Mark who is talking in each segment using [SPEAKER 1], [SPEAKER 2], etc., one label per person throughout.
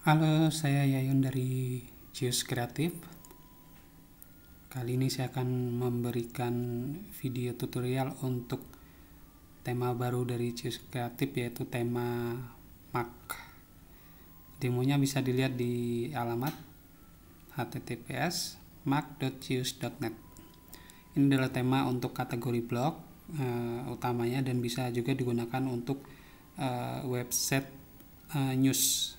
[SPEAKER 1] Halo, saya Yayun dari Cius Kreatif. Kali ini saya akan memberikan video tutorial untuk tema baru dari Cius Kreatif, yaitu tema Mac. Demonya bisa dilihat di alamat https://mac.cius.net. Ini adalah tema untuk kategori blog utamanya, dan bisa juga digunakan untuk website news.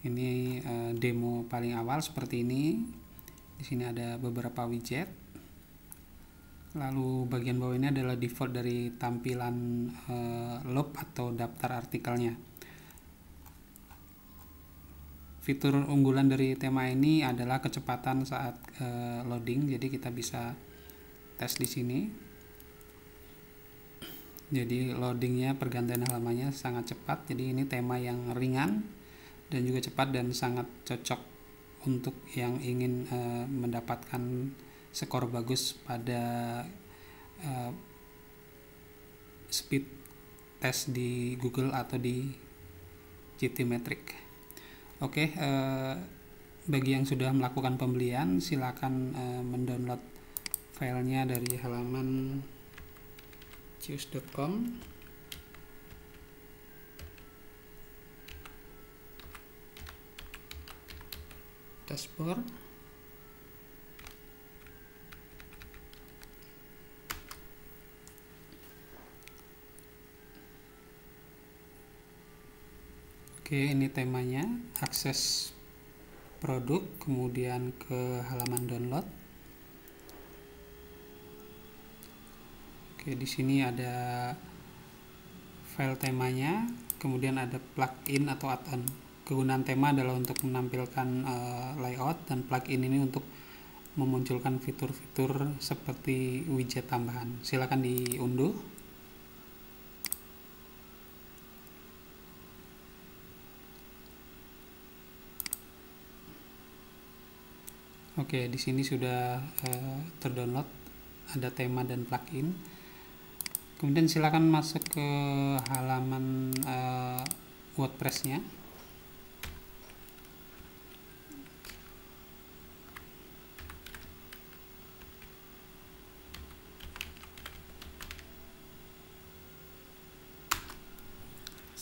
[SPEAKER 1] Ini demo paling awal seperti ini. Di sini ada beberapa widget. Lalu bagian bawah ini adalah default dari tampilan loop atau daftar artikelnya. Fitur unggulan dari tema ini adalah kecepatan saat loading. Jadi kita bisa tes di sini. Jadi loadingnya, pergantian halamannya sangat cepat. Jadi ini tema yang ringan dan juga cepat, dan sangat cocok untuk yang ingin mendapatkan skor bagus pada speed test di Google atau di GTmetrix. Oke, bagi yang sudah melakukan pembelian, silakan mendownload filenya dari halaman cius.com. Dashboard. Oke, ini temanya. Akses produk, kemudian ke halaman download. Oke, di sini ada file temanya, kemudian ada plugin atau add-on. Kegunaan tema adalah untuk menampilkan layout, dan plugin ini untuk memunculkan fitur-fitur seperti widget tambahan. Silakan diunduh. Oke, di sini sudah terdownload, ada tema dan plugin. Kemudian silakan masuk ke halaman WordPress-nya.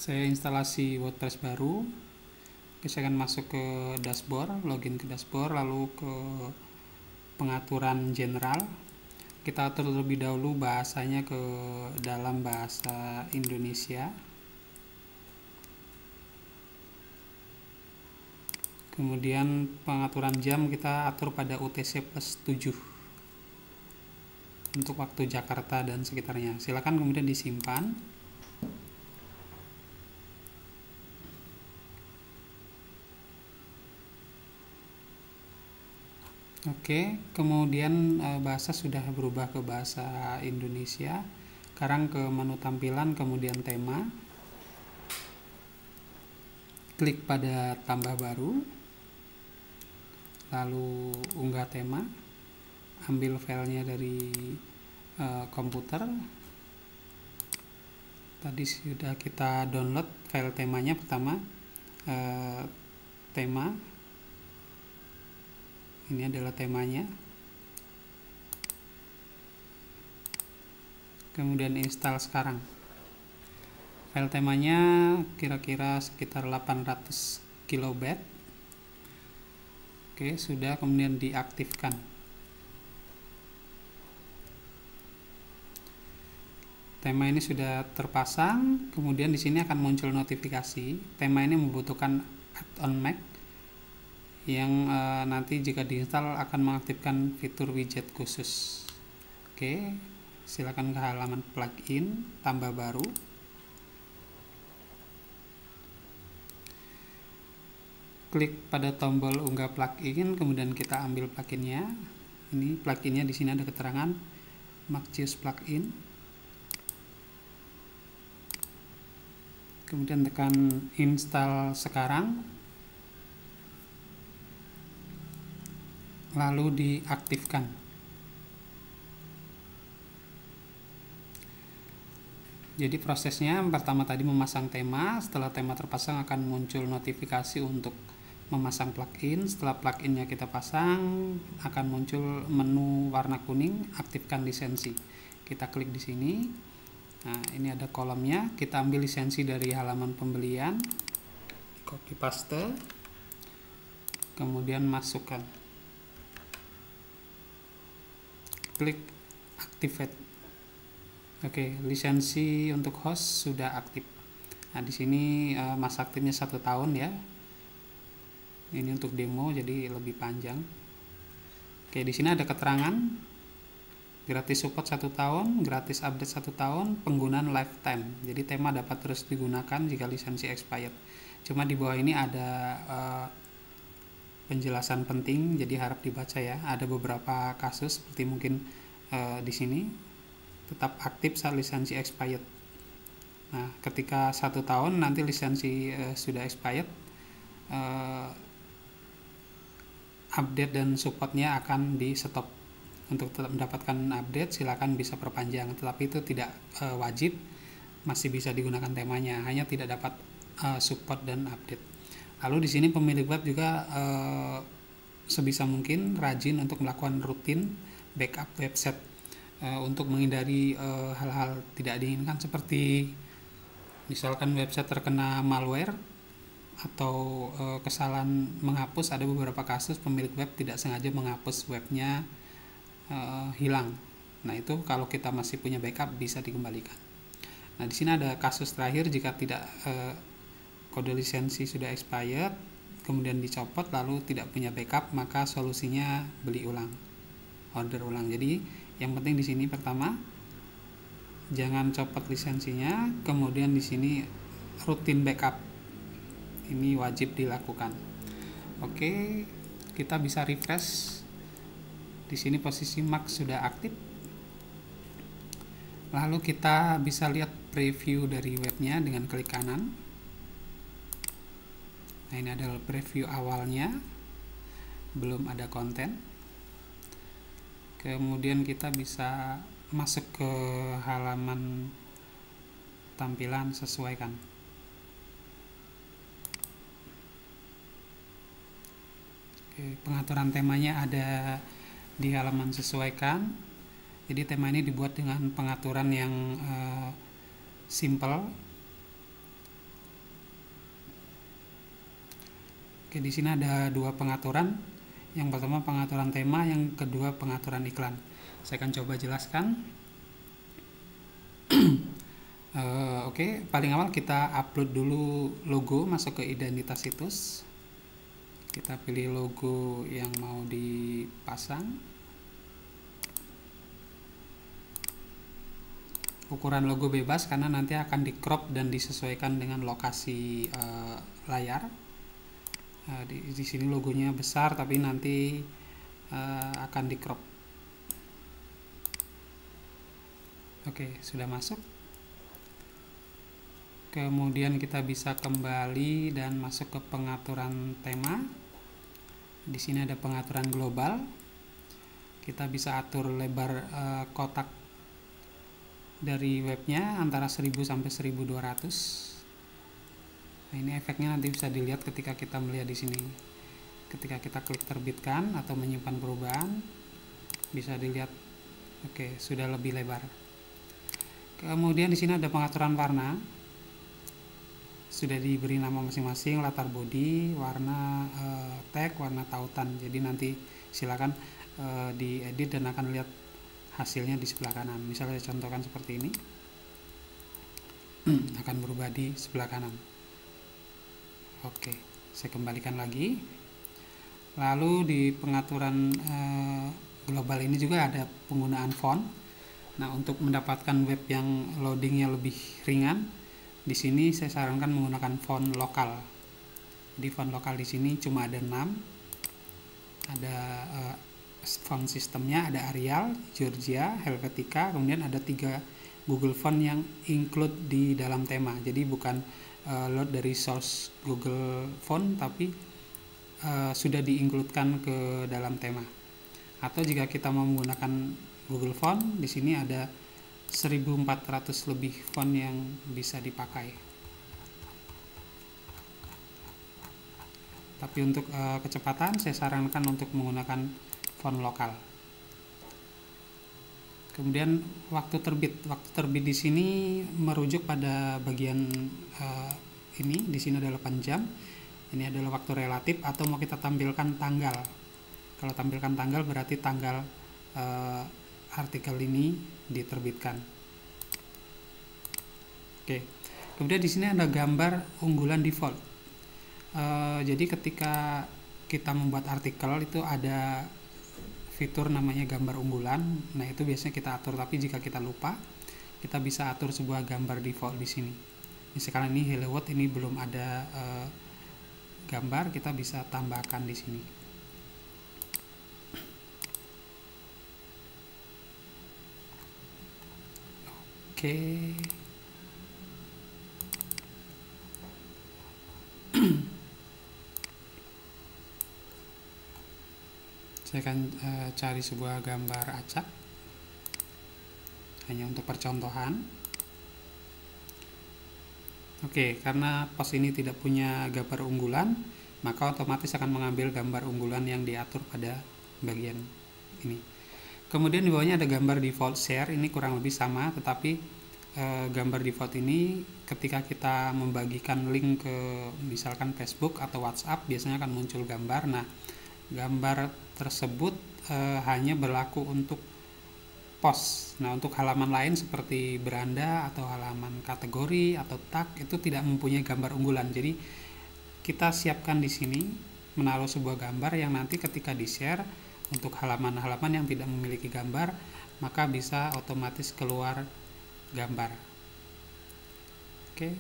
[SPEAKER 1] Saya instalasi WordPress baru. Oke, saya akan masuk ke dashboard, login ke dashboard, lalu ke pengaturan general. Kita atur terlebih dahulu bahasanya ke dalam bahasa Indonesia. Kemudian pengaturan jam kita atur pada UTC plus 7 untuk waktu Jakarta dan sekitarnya. Silakan kemudian disimpan. Oke, kemudian bahasa sudah berubah ke bahasa Indonesia. Sekarang ke menu tampilan, kemudian tema. Klik pada tambah baru. Lalu unggah tema. Ambil filenya dari komputer. Tadi sudah kita download file temanya pertama. Tema. Ini adalah temanya. Kemudian install sekarang. File temanya kira-kira sekitar 800 kilobyte. Oke, sudah, kemudian diaktifkan. Tema ini sudah terpasang, kemudian di sini akan muncul notifikasi. Tema ini membutuhkan add-on Mac yang nanti jika diinstal akan mengaktifkan fitur widget khusus. Oke, silakan ke halaman plugin, tambah baru. Klik pada tombol unggah plugin, kemudian kita ambil pluginnya. Ini pluginnya, di sini ada keterangan MacCius plugin. Kemudian tekan install sekarang. Lalu diaktifkan. Jadi prosesnya pertama tadi memasang tema, setelah tema terpasang akan muncul notifikasi untuk memasang plugin. Setelah pluginnya kita pasang, akan muncul menu warna kuning, aktifkan lisensi. Kita klik di sini. Nah, ini ada kolomnya, kita ambil lisensi dari halaman pembelian, copy paste, kemudian masukkan. Klik activate. Oke, lisensi untuk host sudah aktif. Nah, di sini masa aktifnya 1 tahun ya. Ini untuk demo jadi lebih panjang. Oke, di sini ada keterangan gratis support 1 tahun, gratis update 1 tahun, penggunaan lifetime. Jadi tema dapat terus digunakan jika lisensi expired. Cuma di bawah ini ada penjelasan penting, jadi harap dibaca ya. Ada beberapa kasus seperti mungkin di sini tetap aktif saat lisensi expired. Nah, ketika 1 tahun nanti lisensi sudah expired, update dan supportnya akan di stop. Untuk tetap mendapatkan update silakan bisa perpanjang, tetapi itu tidak wajib, masih bisa digunakan temanya, hanya tidak dapat support dan update. Lalu di sini pemilik web juga sebisa mungkin rajin untuk melakukan rutin backup website untuk menghindari hal-hal tidak diinginkan seperti misalkan website terkena malware atau kesalahan menghapus. Ada beberapa kasus pemilik web tidak sengaja menghapus webnya hilang. Nah, itu kalau kita masih punya backup bisa dikembalikan. Nah, di sini ada kasus terakhir jika tidak kode lisensi sudah expired kemudian dicopot lalu tidak punya backup, maka solusinya beli ulang, order ulang. Jadi yang penting di sini pertama jangan copot lisensinya, kemudian di sini rutin backup. Ini wajib dilakukan. Oke, kita bisa refresh. Di sini posisi Mac sudah aktif. Lalu kita bisa lihat preview dari webnya dengan klik kanan. Nah, ini adalah preview awalnya, belum ada konten. Kemudian kita bisa masuk ke halaman tampilan, sesuaikan. Oke, pengaturan temanya ada di halaman sesuaikan. Jadi tema ini dibuat dengan pengaturan yang simple. Oke, di sini ada 2 pengaturan. Yang pertama pengaturan tema, yang kedua pengaturan iklan. Saya akan coba jelaskan. Oke, paling awal kita upload dulu logo, masuk ke identitas situs. Kita pilih logo yang mau dipasang. Ukuran logo bebas karena nanti akan di crop dan disesuaikan dengan lokasi layar. Di sini logonya besar tapi nanti akan di crop. Oke, sudah masuk. Kemudian kita bisa kembali dan masuk ke pengaturan tema. Di sini ada pengaturan global. Kita bisa atur lebar kotak dari webnya antara 1000 sampai 1200. Nah, ini efeknya nanti bisa dilihat ketika kita melihat di sini. Ketika kita klik terbitkan atau menyimpan perubahan, bisa dilihat. Oke, sudah lebih lebar. Kemudian di sini ada pengaturan warna. Sudah diberi nama masing-masing, latar body, warna tag, warna tautan. Jadi nanti silakan diedit dan akan lihat hasilnya di sebelah kanan. Misalnya saya contohkan seperti ini. Akan berubah di sebelah kanan. Oke, saya kembalikan lagi. Lalu di pengaturan global ini juga ada penggunaan font. Nah, untuk mendapatkan web yang loadingnya lebih ringan, di sini saya sarankan menggunakan font lokal. Di font lokal di sini cuma ada 6. Ada font sistemnya, ada Arial, Georgia, Helvetica, kemudian ada 3 Google Font yang include di dalam tema. Jadi bukan load dari source Google Font tapi sudah diincludekan ke dalam tema. Atau jika kita mau menggunakan Google Font, di sini ada 1400 lebih font yang bisa dipakai. Tapi untuk kecepatan saya sarankan untuk menggunakan font lokal. Kemudian waktu terbit di sini merujuk pada bagian ini. Di sini ada 8 jam. Ini adalah waktu relatif, atau mau kita tampilkan tanggal. Kalau tampilkan tanggal berarti tanggal artikel ini diterbitkan. Oke. Kemudian di sini ada gambar unggulan default. Jadi ketika kita membuat artikel itu ada fitur namanya gambar unggulan. Nah, itu biasanya kita atur, tapi jika kita lupa, kita bisa atur sebuah gambar default di sini. Misalkan ini Hello World, ini belum ada gambar, kita bisa tambahkan di sini. Oke. Saya akan cari sebuah gambar acak hanya untuk percontohan. Oke, karena post ini tidak punya gambar unggulan, maka otomatis akan mengambil gambar unggulan yang diatur pada bagian ini. Kemudian di bawahnya ada gambar default share, ini kurang lebih sama, tetapi gambar default ini ketika kita membagikan link ke misalkan Facebook atau WhatsApp, biasanya akan muncul gambar. Nah, gambar tersebut hanya berlaku untuk post. Nah, untuk halaman lain seperti beranda atau halaman kategori atau tag itu tidak mempunyai gambar unggulan. Jadi kita siapkan di sini menaruh sebuah gambar yang nanti ketika di-share untuk halaman-halaman yang tidak memiliki gambar, maka bisa otomatis keluar gambar. Oke.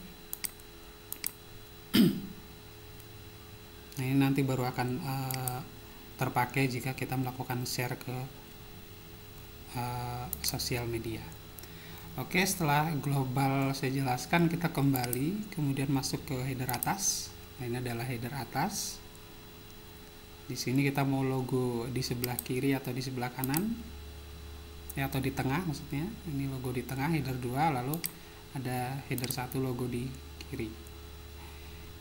[SPEAKER 1] Nah, ini nanti baru akan terpakai jika kita melakukan share ke sosial media. Oke, setelah global saya jelaskan, kita kembali kemudian masuk ke header atas. Nah, ini adalah header atas. Di sini kita mau logo di sebelah kiri atau di sebelah kanan, ya, atau di tengah maksudnya. Ini logo di tengah, header 2, lalu ada header 1 logo di kiri.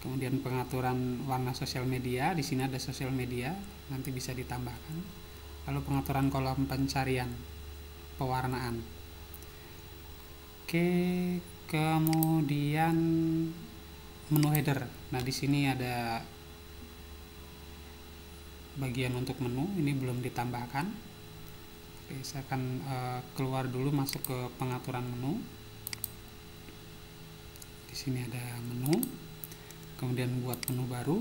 [SPEAKER 1] Kemudian pengaturan warna sosial media, di sini ada sosial media, nanti bisa ditambahkan. Lalu pengaturan kolom pencarian, pewarnaan. Oke, kemudian menu header. Nah, di sini ada bagian untuk menu, ini belum ditambahkan. Oke, saya akan keluar dulu, masuk ke pengaturan menu. Di sini ada menu. Kemudian buat menu baru.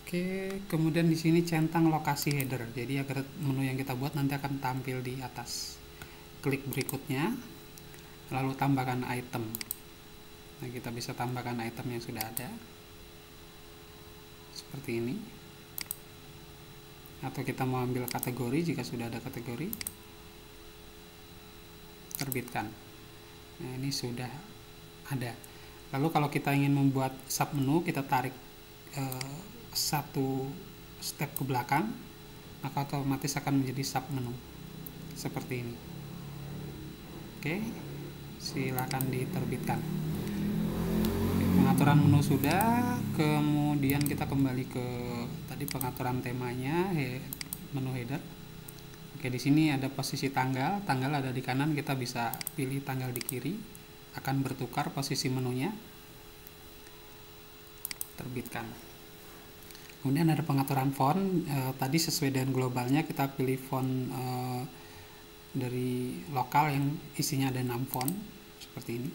[SPEAKER 1] Oke, kemudian di sini centang lokasi header. Jadi agar menu yang kita buat nanti akan tampil di atas. Klik berikutnya, lalu tambahkan item. Nah, kita bisa tambahkan item yang sudah ada. Seperti ini. Atau kita mau ambil kategori jika sudah ada kategori. Terbitkan. Nah, ini sudah ada. Lalu kalau kita ingin membuat sub menu, kita tarik satu step ke belakang, maka otomatis akan menjadi sub menu seperti ini. Oke, silakan diterbitkan. Pengaturan menu sudah, kemudian kita kembali ke tadi pengaturan temanya, menu header. Oke, di sini ada posisi tanggal ada di kanan, kita bisa pilih tanggal di kiri, akan bertukar posisi menunya. Terbitkan. Kemudian ada pengaturan font, tadi sesuai dengan globalnya kita pilih font dari lokal yang isinya ada 6 font, seperti ini.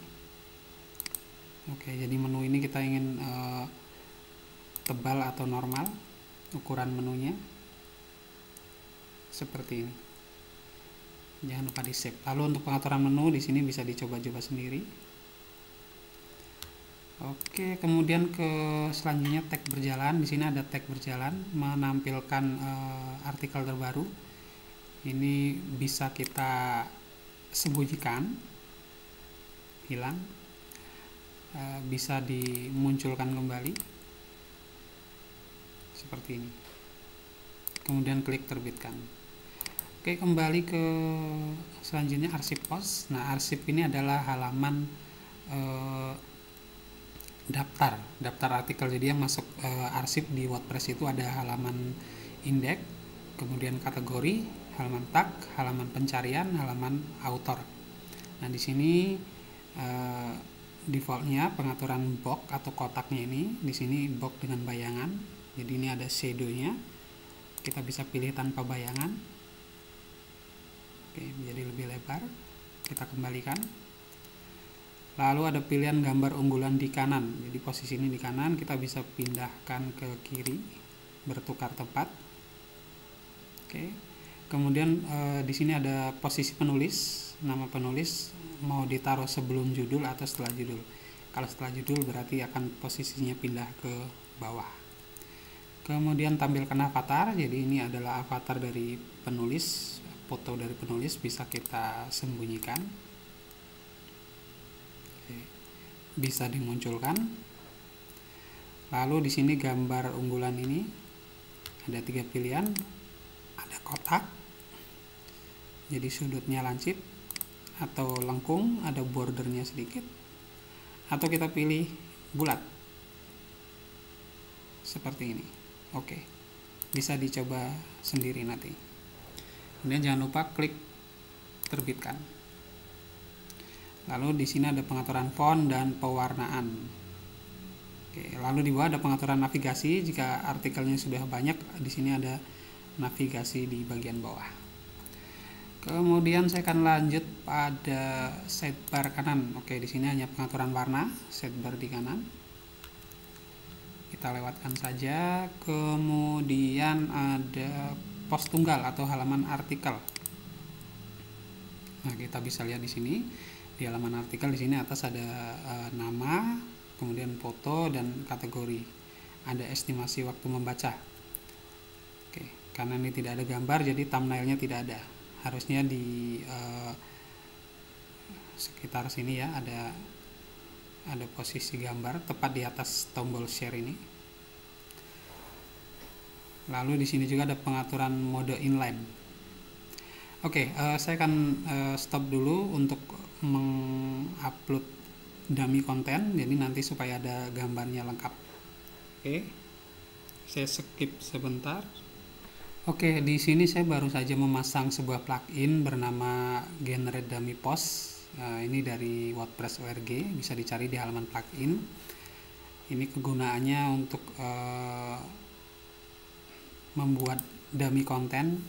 [SPEAKER 1] Oke, jadi menu ini kita ingin tebal atau normal, ukuran menunya. Seperti ini. Jangan lupa di save. Lalu untuk pengaturan menu di sini bisa dicoba-coba sendiri. Oke, kemudian ke selanjutnya tag berjalan. Di sini ada tag berjalan menampilkan artikel terbaru. Ini bisa kita sembunyikan, hilang, bisa dimunculkan kembali seperti ini. kemudian klik terbitkan. Oke, kembali ke selanjutnya arsip post. Nah, arsip ini adalah halaman daftar artikel. Jadi yang masuk arsip di WordPress itu ada halaman indeks, kemudian kategori, halaman tag, halaman pencarian, halaman author. Nah, di sini defaultnya pengaturan box atau kotaknya ini, di sini box dengan bayangan. Jadi ini ada shadow-nya. Kita bisa pilih tanpa bayangan. Oke, menjadi lebih lebar. Kita kembalikan. Lalu ada pilihan gambar unggulan di kanan. Jadi posisi ini di kanan, kita bisa pindahkan ke kiri, bertukar tempat. Oke. Kemudian di sini ada posisi penulis, nama penulis mau ditaruh sebelum judul atau setelah judul. Kalau setelah judul berarti akan posisinya pindah ke bawah. Kemudian tampilkan avatar. Jadi ini adalah avatar dari penulis, foto dari penulis bisa kita sembunyikan. Oke. Bisa dimunculkan. Lalu di sini gambar unggulan ini ada 3 pilihan. Ada kotak, jadi sudutnya lancip atau lengkung, ada bordernya sedikit, atau kita pilih bulat seperti ini. Oke, bisa dicoba sendiri nanti. Kemudian jangan lupa klik terbitkan. Lalu di sini ada pengaturan font dan pewarnaan. Oke, lalu di bawah ada pengaturan navigasi. Jika artikelnya sudah banyak, di sini ada navigasi di bagian bawah. Kemudian saya akan lanjut pada sidebar kanan. Oke, di sini hanya pengaturan warna, sidebar di kanan. Kita lewatkan saja. Kemudian ada pos tunggal atau halaman artikel. Nah, kita bisa lihat di sini di halaman artikel, di sini atas ada nama, kemudian foto dan kategori. Ada estimasi waktu membaca. Karena ini tidak ada gambar, jadi thumbnailnya tidak ada. Harusnya di sekitar sini ya ada posisi gambar tepat di atas tombol share ini. Lalu di sini juga ada pengaturan mode inline. Oke, saya akan stop dulu untuk mengupload dummy konten, jadi nanti supaya ada gambarnya lengkap. Oke, saya skip sebentar. Oke, di sini saya baru saja memasang sebuah plugin bernama Generate Dummy Post. Ini dari WordPress org, bisa dicari di halaman plugin. Ini kegunaannya untuk membuat dummy konten.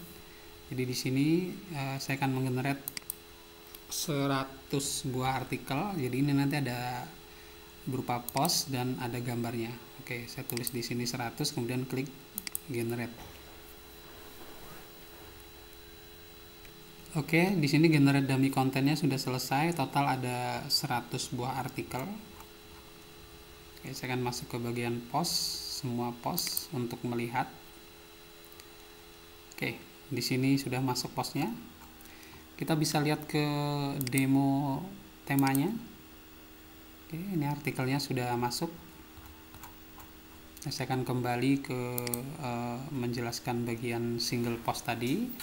[SPEAKER 1] Jadi di sini saya akan menggenerate 100 buah artikel. Jadi ini nanti ada berupa post dan ada gambarnya. Oke, saya tulis di sini 100, kemudian klik generate. Oke, di sini generate dummy kontennya sudah selesai. Total ada 100 buah artikel. Oke, saya akan masuk ke bagian post, semua post untuk melihat. Oke, di sini sudah masuk postnya. Kita bisa lihat ke demo temanya. Oke, ini artikelnya sudah masuk. Saya akan kembali ke menjelaskan bagian single post tadi.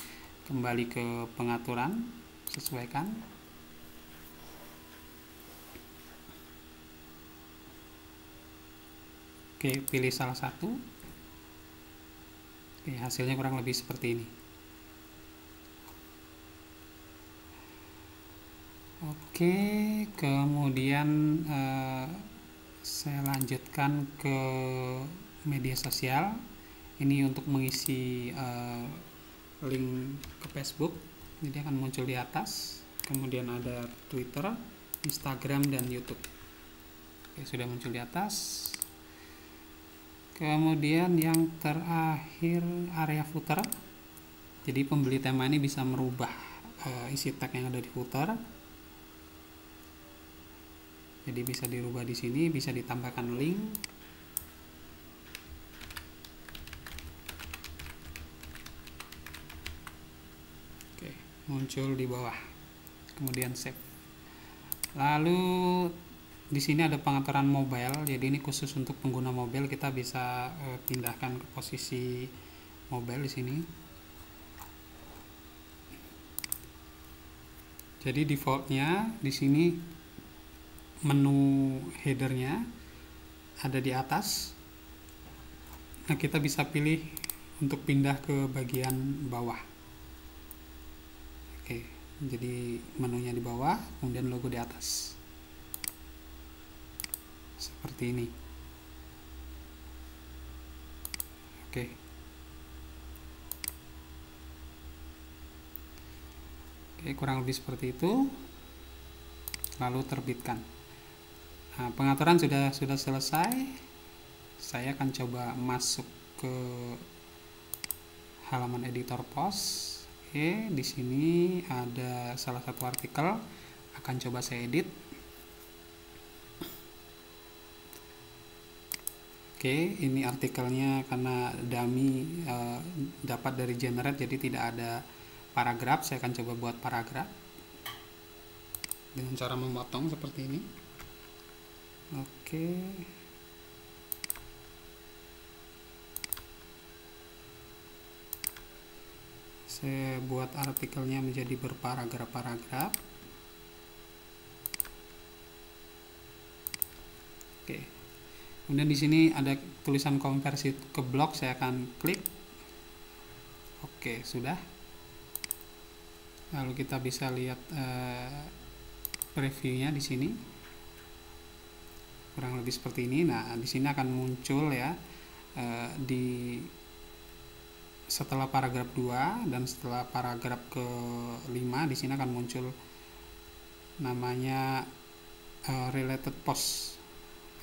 [SPEAKER 1] Kembali ke pengaturan, sesuaikan. Oke, pilih salah satu. Oke, hasilnya kurang lebih seperti ini. Oke, kemudian saya lanjutkan ke media sosial. Ini untuk mengisi link ke Facebook, jadi akan muncul di atas. Kemudian ada Twitter, Instagram, dan YouTube. Oke, sudah muncul di atas. Kemudian yang terakhir area footer. Jadi pembeli tema ini bisa merubah isi tag yang ada di footer. Jadi bisa dirubah di sini, bisa ditambahkan link. Muncul di bawah, kemudian save. Lalu di sini ada pengaturan mobile, jadi ini khusus untuk pengguna mobile. Kita bisa pindahkan ke posisi mobile di sini. Jadi defaultnya di sini menu headernya ada di atas. Nah, kita bisa pilih untuk pindah ke bagian bawah. Oke, jadi menunya di bawah, kemudian logo di atas. Seperti ini. Oke. Oke, kurang lebih seperti itu. Lalu terbitkan. Nah, pengaturan sudah selesai. Saya akan coba masuk ke halaman editor post. Oke, di sini ada salah satu artikel, akan coba saya edit. Oke, ini artikelnya karena dummy dapat dari generate, jadi tidak ada paragraf. Saya akan coba buat paragraf dengan cara memotong seperti ini. Oke. Saya buat artikelnya menjadi berparagraf-paragraf. Oke. Kemudian di sini ada tulisan konversi ke blog, saya akan klik. Oke, sudah. Lalu kita bisa lihat previewnya di sini. Kurang lebih seperti ini. Nah, di sini akan muncul ya di setelah paragraf 2 dan setelah paragraf ke-5 di sini akan muncul namanya related post.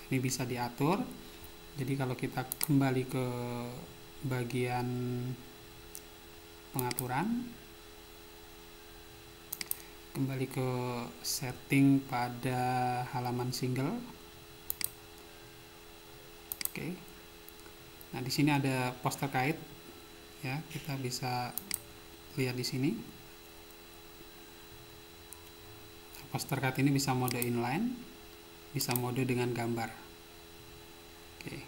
[SPEAKER 1] Ini bisa diatur. Jadi kalau kita kembali ke bagian pengaturan, kembali ke setting pada halaman single. Oke. Nah, di sini ada post terkait. Ya, kita bisa lihat di sini. Post terkait ini bisa mode inline, bisa mode dengan gambar. Oke.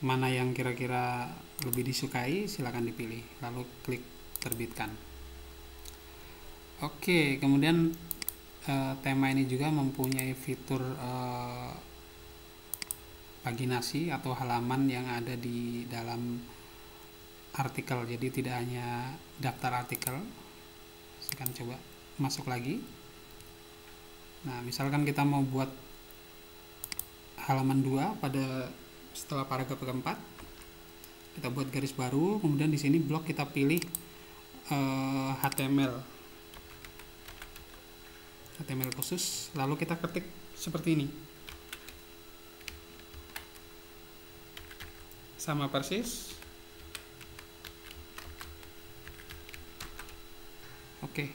[SPEAKER 1] Mana yang kira-kira lebih disukai, silakan dipilih, lalu klik terbitkan. Oke, kemudian tema ini juga mempunyai fitur paginasi atau halaman yang ada di dalam artikel, jadi tidak hanya daftar artikel. Saya akan coba masuk lagi. Nah, misalkan kita mau buat halaman 2 pada setelah paragraf keempat, kita buat garis baru, kemudian di sini blok kita pilih HTML khusus, lalu kita ketik seperti ini, sama persis. Oke.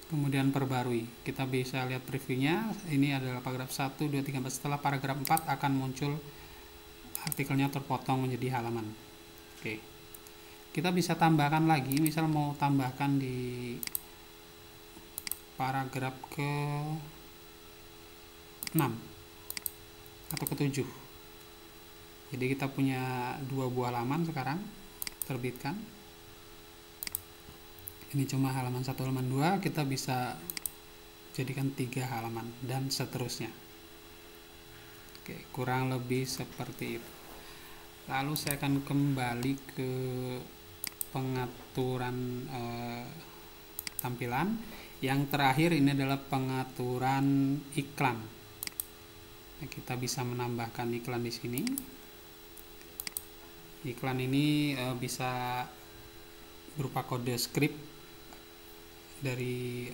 [SPEAKER 1] Kemudian perbarui. Kita bisa lihat previewnya. Ini adalah paragraf 1, 2, 3, 4. Setelah paragraf 4 akan muncul artikelnya terpotong menjadi halaman. Oke. Kita bisa tambahkan lagi, misal mau tambahkan di paragraf ke-6 atau ke-7. Jadi kita punya 2 buah halaman sekarang. Terbitkan. Ini cuma halaman 1, halaman 2, kita bisa jadikan 3 halaman dan seterusnya. Oke, kurang lebih seperti itu. Lalu saya akan kembali ke pengaturan tampilan. Yang terakhir ini adalah pengaturan iklan. Nah, kita bisa menambahkan iklan di sini. Iklan ini bisa berupa kode script dari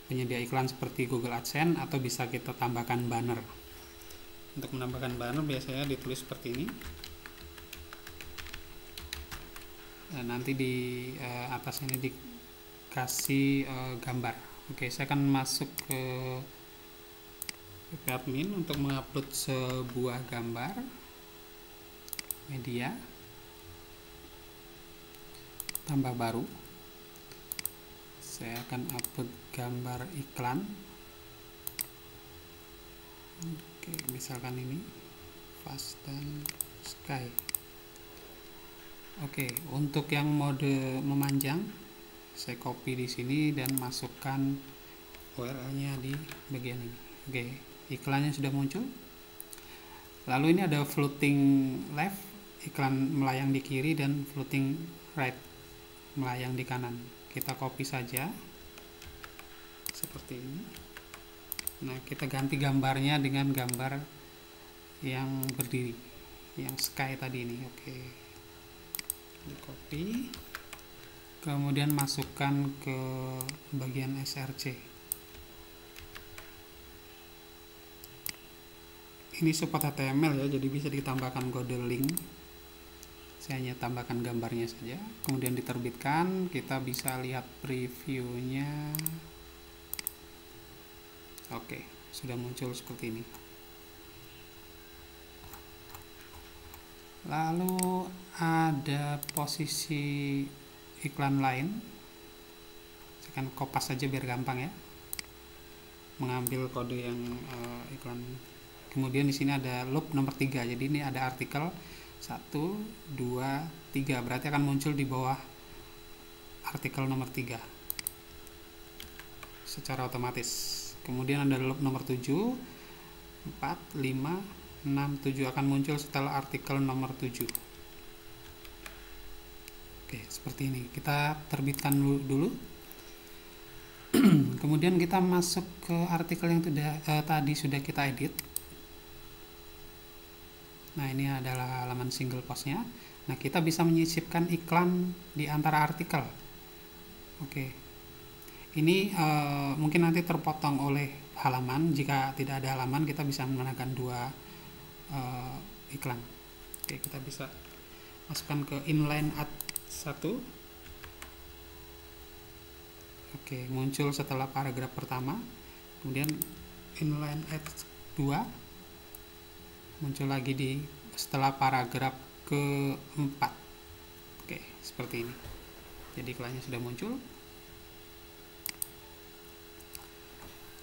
[SPEAKER 1] penyedia iklan seperti Google AdSense, atau bisa kita tambahkan banner. Untuk menambahkan banner biasanya ditulis seperti ini, dan nanti di atas ini dikasih gambar. Oke, saya akan masuk ke admin untuk mengupload sebuah gambar media, tambah baru. Saya akan upload gambar iklan. Oke, misalkan ini fast dan sky. Oke, untuk yang mode memanjang saya copy di sini dan masukkan URL-nya di bagian ini. Oke, iklannya sudah muncul. Lalu ini ada floating left, iklan melayang di kiri, dan floating right, melayang di kanan. Kita copy saja seperti ini. Nah, kita ganti gambarnya dengan gambar yang berdiri, yang sky tadi ini. Oke, di copy, kemudian masukkan ke bagian src. Ini support HTML ya, jadi bisa ditambahkan kode link. Saya hanya tambahkan gambarnya saja, kemudian diterbitkan. Kita bisa lihat previewnya. Oke, sudah muncul seperti ini. Lalu ada posisi iklan lain. Saya akan kopas saja biar gampang ya, mengambil kode yang iklan. Kemudian di sini ada loop nomor 3. Jadi ini ada artikel 1, 2, 3. Berarti akan muncul di bawah artikel nomor 3 secara otomatis. Kemudian ada loop nomor 7, 4, 5, 6, 7 akan muncul setelah artikel nomor 7. Oke, seperti ini. Kita terbitkan dulu. Kemudian kita masuk ke artikel yang tadi sudah kita edit. Nah, ini adalah halaman single postnya. Nah, kita bisa menyisipkan iklan di antara artikel. Oke, ini mungkin nanti terpotong oleh halaman. Jika tidak ada halaman, kita bisa menggunakan 2 iklan. Oke, kita bisa masukkan ke inline add 1. Oke, muncul setelah paragraf pertama. Kemudian inline add 2 muncul lagi setelah paragraf keempat. Oke, seperti ini. Jadi iklannya sudah muncul.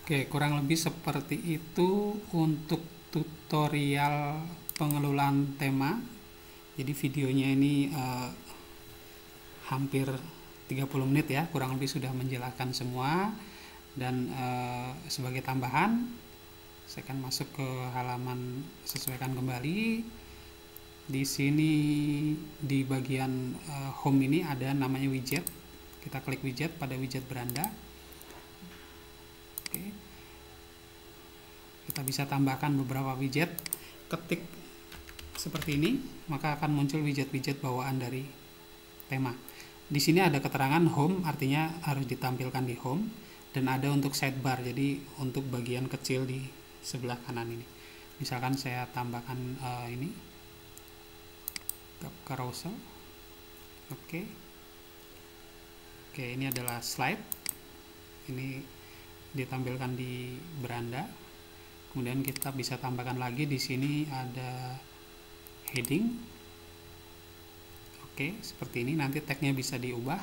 [SPEAKER 1] Oke, kurang lebih seperti itu untuk tutorial pengelolaan tema. Jadi videonya ini hampir 30 menit ya, kurang lebih sudah menjelaskan semua. Dan sebagai tambahan, saya akan masuk ke halaman sesuaikan kembali. Di sini di bagian home ini ada namanya widget. Kita klik widget pada widget beranda. Oke. Kita bisa tambahkan beberapa widget. Ketik seperti ini, maka akan muncul widget-widget bawaan dari tema. Di sini ada keterangan home, artinya harus ditampilkan di home, dan ada untuk sidebar, jadi untuk bagian kecil di sebelah kanan ini. Misalkan saya tambahkan ini carousel. Oke, ini adalah slide. Ini ditampilkan di beranda. Kemudian kita bisa tambahkan lagi di sini ada heading. Oke, seperti ini. Nanti tagnya bisa diubah.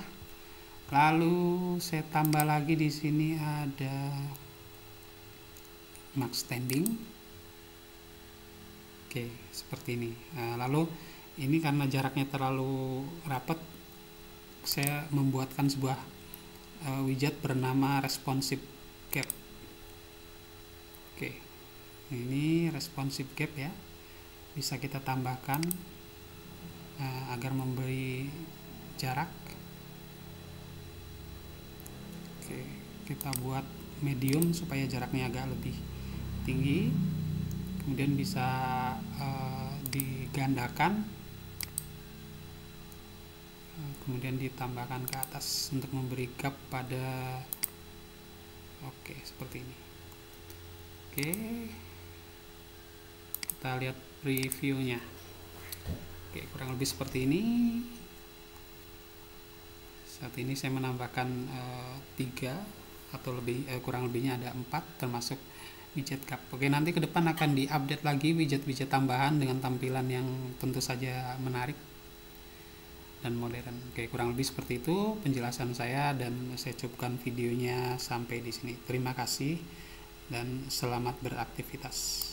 [SPEAKER 1] Lalu saya tambah lagi di sini ada mark standing. Oke, seperti ini. Nah, lalu ini karena jaraknya terlalu rapat, saya membuatkan sebuah widget bernama responsive gap. Oke, ini responsive gap ya, bisa kita tambahkan agar memberi jarak. Oke, kita buat medium supaya jaraknya agak lebih tinggi. Kemudian bisa digandakan, kemudian ditambahkan ke atas untuk memberi gap pada. Oke, seperti ini. Oke, kita lihat previewnya. Oke, kurang lebih seperti ini. Saat ini saya menambahkan 3 atau lebih, kurang lebihnya ada 4 termasuk widget cup. Oke, nanti ke depan akan diupdate lagi widget-widget tambahan dengan tampilan yang tentu saja menarik dan modern. Oke, kurang lebih seperti itu penjelasan saya, dan saya cukupkan videonya sampai di sini. Terima kasih dan selamat beraktivitas.